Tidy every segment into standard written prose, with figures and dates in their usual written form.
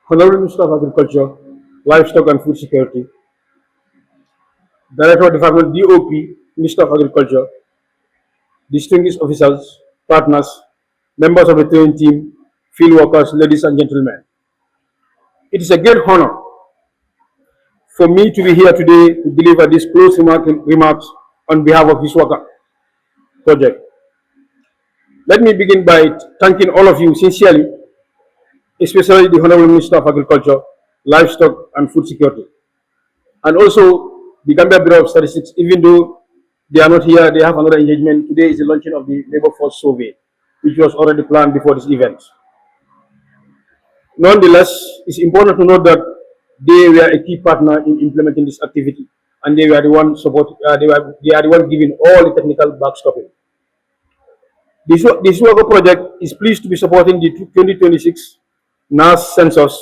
Honorable Minister of Agriculture, Livestock and Food Security, Director of Department DOP, Minister of Agriculture, distinguished officials, partners, members of the training team, field workers, ladies and gentlemen. It is a great honor for me to be here today to deliver these close remarks on behalf of his worker project. Let me begin by thanking all of you sincerely, especially the Honorable Minister of Agriculture, Livestock and Food Security, and also the Gambia Bureau of Statistics. Even though they are not here, they have another engagement. Today is the launching of the labor force survey, which was already planned before this event. Nonetheless, it's important to note that they were a key partner in implementing this activity, and they were the one they are the one giving all the technical backstopping. This worker project is pleased to be supporting the 2026 NAS Census,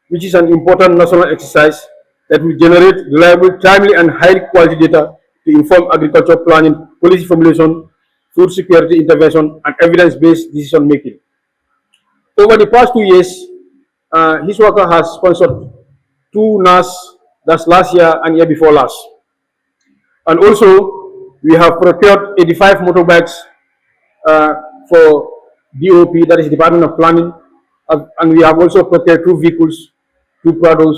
which is an important national exercise that will generate reliable, timely, and high-quality data to inform agriculture planning, policy formulation, food security intervention, and evidence-based decision-making. Over the past 2 years, his worker has sponsored two NAS, that's last year and year before last. And also, we have procured 85 motorbikes for DOP, that is Department of Planning, and we have also procured 2 vehicles, 2 Prados,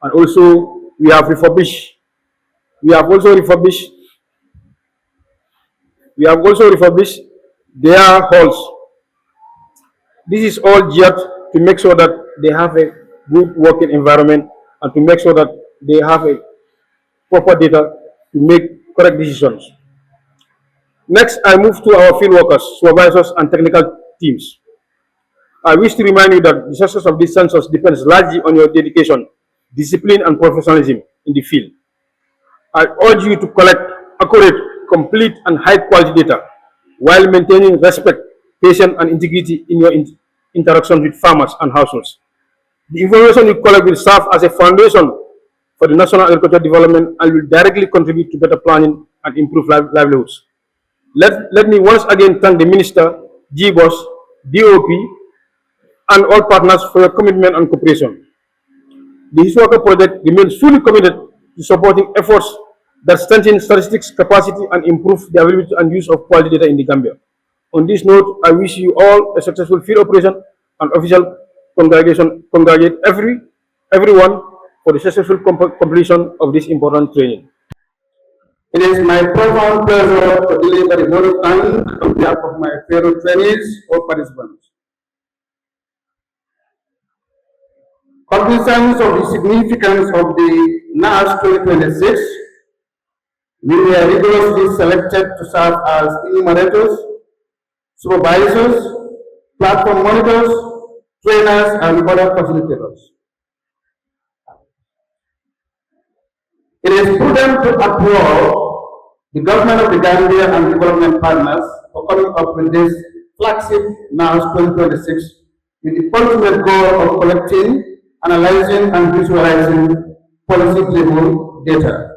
and also we have refurbished. We have also refurbished their halls. This is all geared to make sure that they have a good working environment and to make sure that they have a proper data to make correct decisions. Next, I move to our field workers, supervisors, and technical teams. I wish to remind you that the success of this census depends largely on your dedication, discipline, and professionalism in the field. I urge you to collect accurate, complete, and high-quality data while maintaining respect, patience, and integrity in your interactions with farmers and households. The information you collect will serve as a foundation for the national agricultural development and will directly contribute to better planning and improved livelihoods. Let me once again thank the Minister, GBOS, DOP, and all partners for your commitment and cooperation. The Hiswaka project remains fully committed to supporting efforts that strengthen statistics capacity and improve the availability and use of quality data in the Gambia. On this note, I wish you all a successful field operation and official congratulate everyone for the successful completion of this important training. It is my profound pleasure to deliver the vote of thanks on behalf of my fellow trainees or participants. Cognizance of the significance of the NAS 2026, we were rigorously selected to serve as enumerators, supervisors, platform monitors, trainers, and other facilitators. It is prudent to applaud the government of the Gambia and development partners for coming up with this flagship NAS 2026 with the ultimate goal of collecting, analyzing, and visualizing policy-level data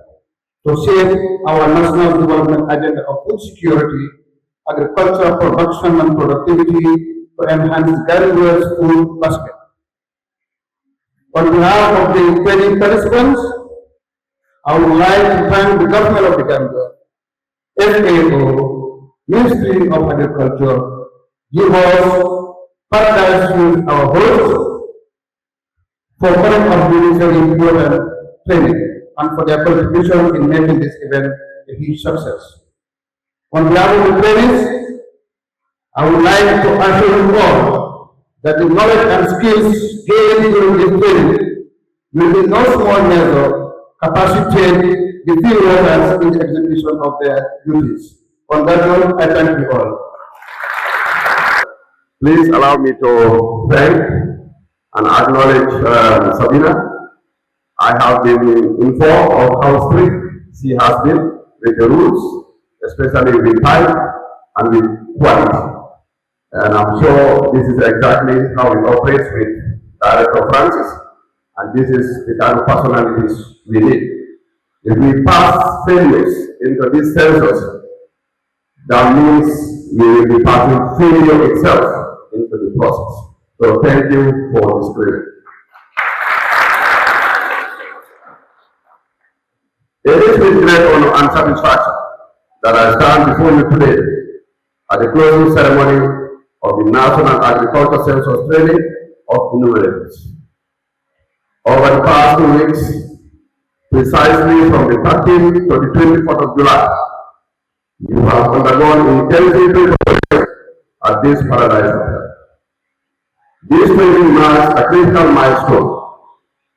to shape our national development agenda of food security, agricultural production and productivity to enhance Gambia's food basket. On behalf of the training participants, I would like to thank the government of the Gambia, FAO, Ministry of Agriculture, GBOS, Paradise Youth, our hosts, for coming up with this very important training and for their contribution in making this event a huge success. On behalf of the trainees, I would like to assure you all that the knowledge and skills gained during this training will in no small measure capacitate the field workers in the execution of their duties. On that note, I thank you all. Please allow me to thank and acknowledge Sabina. I have been informed of how strict she has been with the rules, especially with time and with quality. And I'm sure this is exactly how it operates with Director Francis, and this is the kind of personalities we need. If we pass failures into this census, that means we will be passing failure itself into the process. So thank you for this credit. It is with great honor and satisfaction that I stand before you today at the closing ceremony of the National Agriculture Census Training of Enumerators. Over the past 2 weeks, precisely from the 13th to the 24th of July, you have undergone intensive preparation at this paradise hotel. This training marks a critical milestone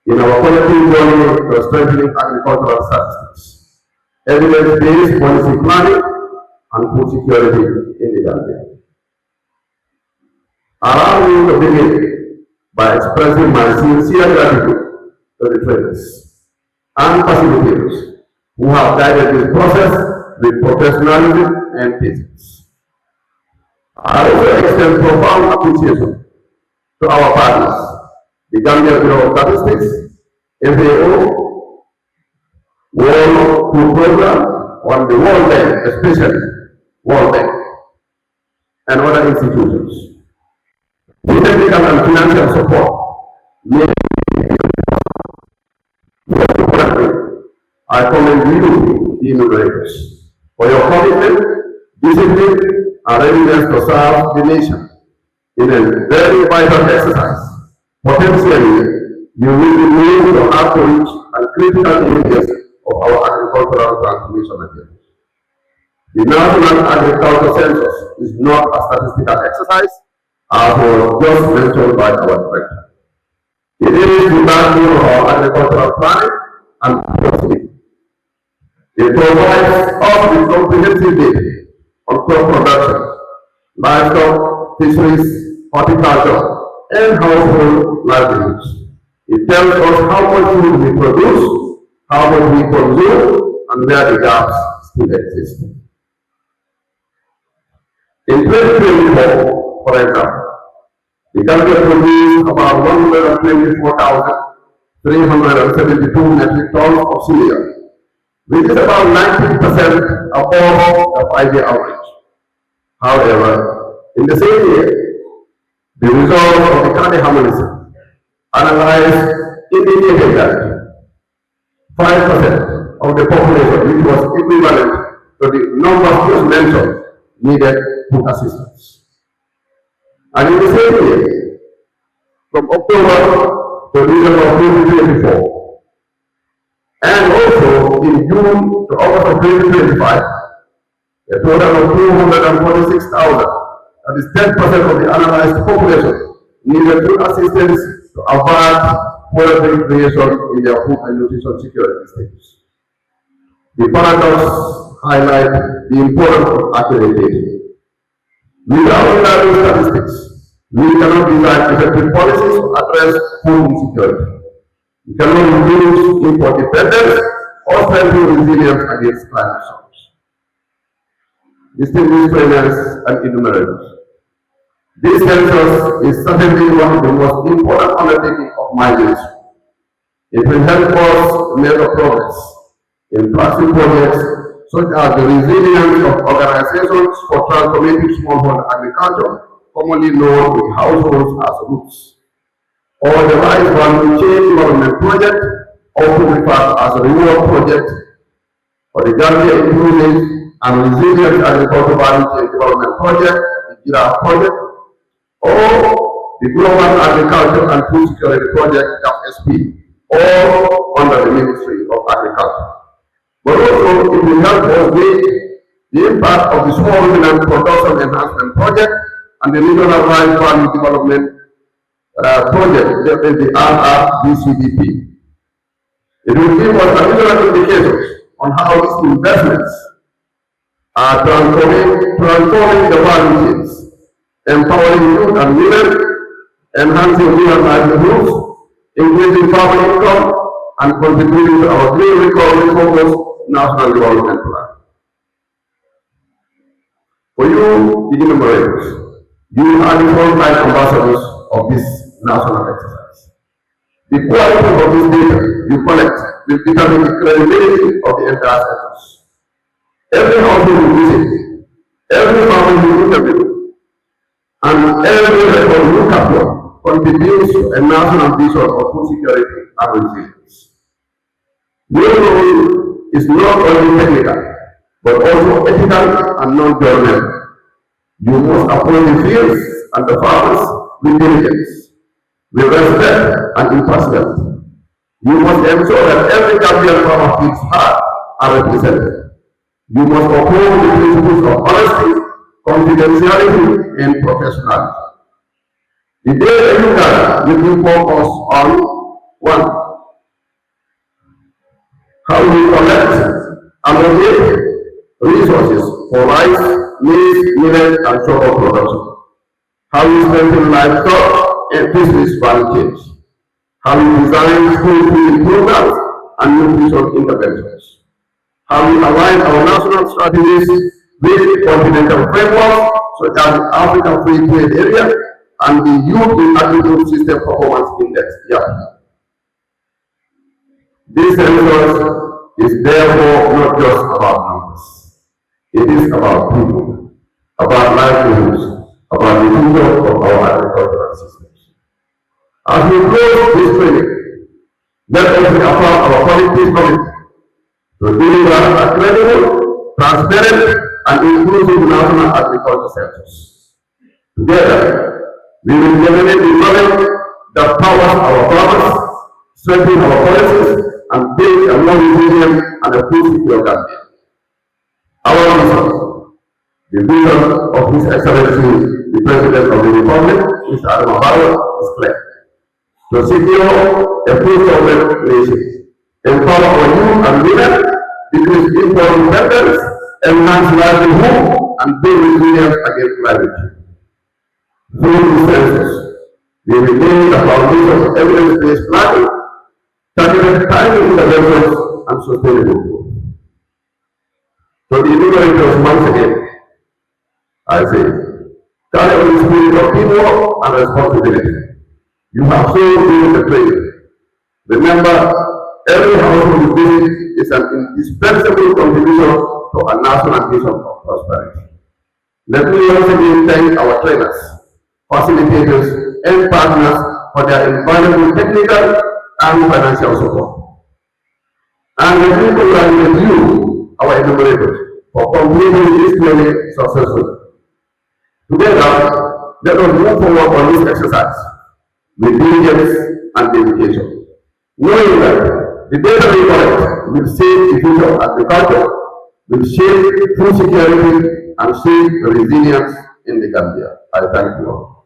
in our collective journey to strengthening agricultural statistics, evidence-based policy planning, and food security in the Gambia. Allow me to begin by expressing my sincere gratitude to the trainers and facilitators who have guided this process with professionalism and patience. I also extend profound appreciation to our partners, the Gambia Bureau of Statistics, FAO, World Food Program, and the World Bank, especially World Bank, and other institutions. The technical and financial support made I commend you, the Enumerators, for your commitment, discipline, and readiness to serve the nation in a very vital exercise. Potentially, you will be moved to outreach and critical areas of our agricultural transformation agenda. The National Agriculture Census is not a statistical exercise, as was just mentioned by our director. It is the backbone of our agricultural planning and policy. It provides us with comprehensive data on crop production, livestock, fisheries, horticulture, and household livelihoods. It tells us how much food we produce, how much we consume, and where the gaps still exist. In 2024, for example, the Gambia produced about 124,372 metric tons of cereal, which is about 90% above the 5-year average. However, in the same year, the results of the country harmonization analyzed indicated that 5% of the population, which was equivalent to the numbers just mentioned, needed food assistance. And in the same year, from October to December of 2024, and also in June to August of 2025, a total of 246,000, that is 10% of the analyzed population, needed food assistance to avert poverty creation in their food and nutrition security status. The paradox highlights the importance of accurate data. Without reliable statistics, we cannot design effective policies to address food insecurity. We cannot reduce import dependence or strengthen resilience against climate shocks. Distinguished trainers and enumerators, this census is certainly one of the most important undertakings of my ministry. It will help us measure progress in flagship projects such as the resilience of organizations for transformative smallholder agriculture, commonly known with households as roots, or the Rice Value Chain Development Project, also referred as a reward project, or the Gambia Inclusive and Resilient Agricultural Value Chain Development Project, the GIRA project, or the Global Agriculture and Food Security Project, FSP, all under the Ministry of Agriculture. But also, it will help us gauge the impact of the Small Ruminant Production Enhancement Project and the Regional Rice Value Development Project, the RRBCDP. It will give us additional indications on how these investments are transforming the value chains, empowering youth and women, enhancing rural livelihoods, increasing family income, and contributing to our green recovery focused national development plan. For you, the enumerators, you are the frontline ambassadors of this national exercise. The quality of this data you collect will determine the credibility of the entire census. Every household you visit, every family you interview, and every record you capture contributes to a national vision of food security and resilience. You know is not only technical, but also ethical and non-governmental. You must approach the fields and the farmers with diligence, with respect and impartiality. You must ensure that every Gambian farmer feels heard and represented. You must uphold the principles of honesty, confidentiality, and professionalism. The day you can, will be focused on one, how we collect, allocate resources for rice, maize, millet, and sugar production. How we strengthen livestock and fisheries value chains. How we design school feeding programs and nutrition interventions. How we align our national strategies with continental frameworks such as the African Free Trade Area and the Youth in Agriculture System Performance Index, YAP. This census is therefore not just about numbers. It is about people, about livelihoods, about the future of our agricultural systems. As we close this training, let us reaffirm our collective commitment to deliver a credible, transparent, and inclusive national agriculture census. Together, we will generate the knowledge that powers our farmers, strengthen our policies, and build a more resilient and a food secure Gambia. Our vision, the vision of His Excellency, the President of the Republic, Mr. Adam Barrow, is clear. To secure a food-sovereign nation, empower our youth and women, decrease import dependence, enhance livelihood, and build resilience against climate change. Through the census, we will lay the foundation of evidence-based planning, targeted timely interventions, and sustainable growth. So the enumerators, once again, I say, carry on the spirit of teamwork and responsibility. You have so during the training. Remember, every household you visit is an indispensable contribution to a national vision of prosperity. Let me once again thank our trainers, facilitators, and partners for their invaluable technical and financial support. And let me congratulate you, our enumerators, for completing this training successfully. Together, let us move forward on this exercise with diligence and dedication, knowing that the data we collect will shape the future of agriculture, will shape food security, and shape the resilience in the Gambia. I thank you all.